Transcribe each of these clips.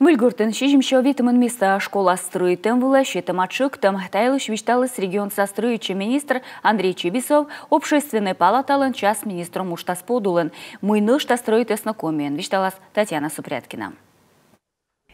Выльгуртын шижимшо витамин места школа строитым вылащитым отшыктым. Тайлыш вишталыс регион состроючий министр Андрей Чибисов общественной палаталын час министром муштас подулын. Муйныш строитес на комен. Вишталас Татьяна Супряткина.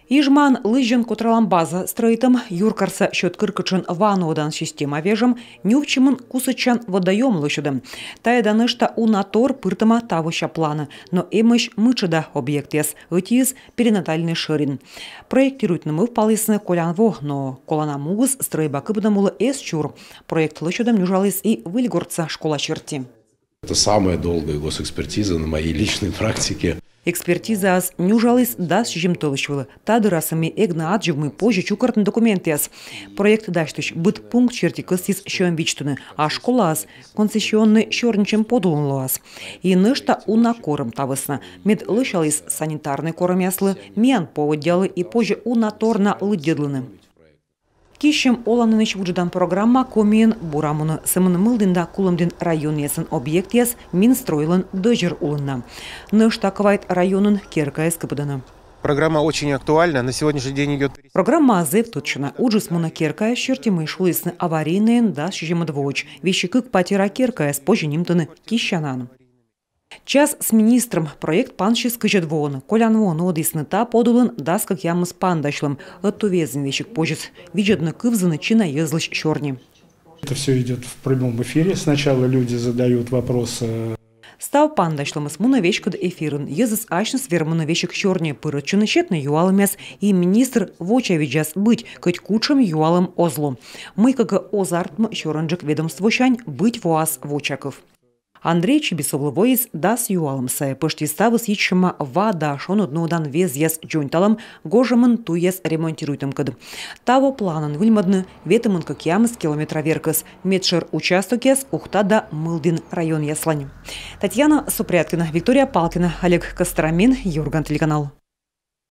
Ижман лыжен котралам база строитым юркарса счет кыркычын ванодан система вежем нювчимын кусычан водоем лышыдым. Тайданышта унатор пыртыма тавыща плана, но эмыш мычыда объектес, ытиз перинатальный шырин. Проектирует мы впалысны колянво, но колана мугыз стройба кыбдамулы эс чур. Проект лышыдым нюжалыс и выльгорца школа черти. Это самая долгая госэкспертиза на моей личной практике. Экспертиза аз нюжалыс дас жимтолышвылы. Тадырасами эгна адживмы позже чукартын документес. Проект даштыш быт пункт черти кыстис шоем вичтуны, а школа аз концессионный шорничем подулынлы аз. И нышта унакорым тавысна. Мед лышалыс санитарный корым яслы, миян поводялы и позже унаторна лыдедлыны. Кищем оланыныш вуджудан программа комиен бурамуны сымын мылдында кулымдын район ясын объект яс минстройлын дожер улынна. Ныштаковайт районын керкаес кыпыдыны. Программа очень актуальна. На сегодняшний день идет... Программа азев тутшина. Уджус муна керкаес чертимы шулысны аварийные да шижемадвоч. Вещи как потера керкаес позже нимтыны кищанан. Час с министром проект паншис кычедвон. Колянвон одисны та подулын дас как ямыс пандашлым. Оттувезен вещик позжис. Виджедны кывзаны чина езлыч чорни. Это все идет в прямом эфире. Сначала люди задают вопросы. Став пандашлым с муна вещкад эфирын. Езыс ашныс вермуна вещик чорни пыры чунышетны юалымяс и министр воча виджас быть кать кучым юалым озлу. Мы как озартм чорнджик ведомство шань быть воас вочаков. Андрей Чибисов воис дас юалымсай, пышти ставыс ичшима вада шонуднудан вез яс джонталам гожамын туяс ремонтируйтым кыд. Таво планын выльмадны ветымын как ямыс километра веркас, медшер участок яс ухта да Мылдин район яслань. Татьяна Супряткина, Виктория Палкина, Олег Костромин, Юрган телеканал.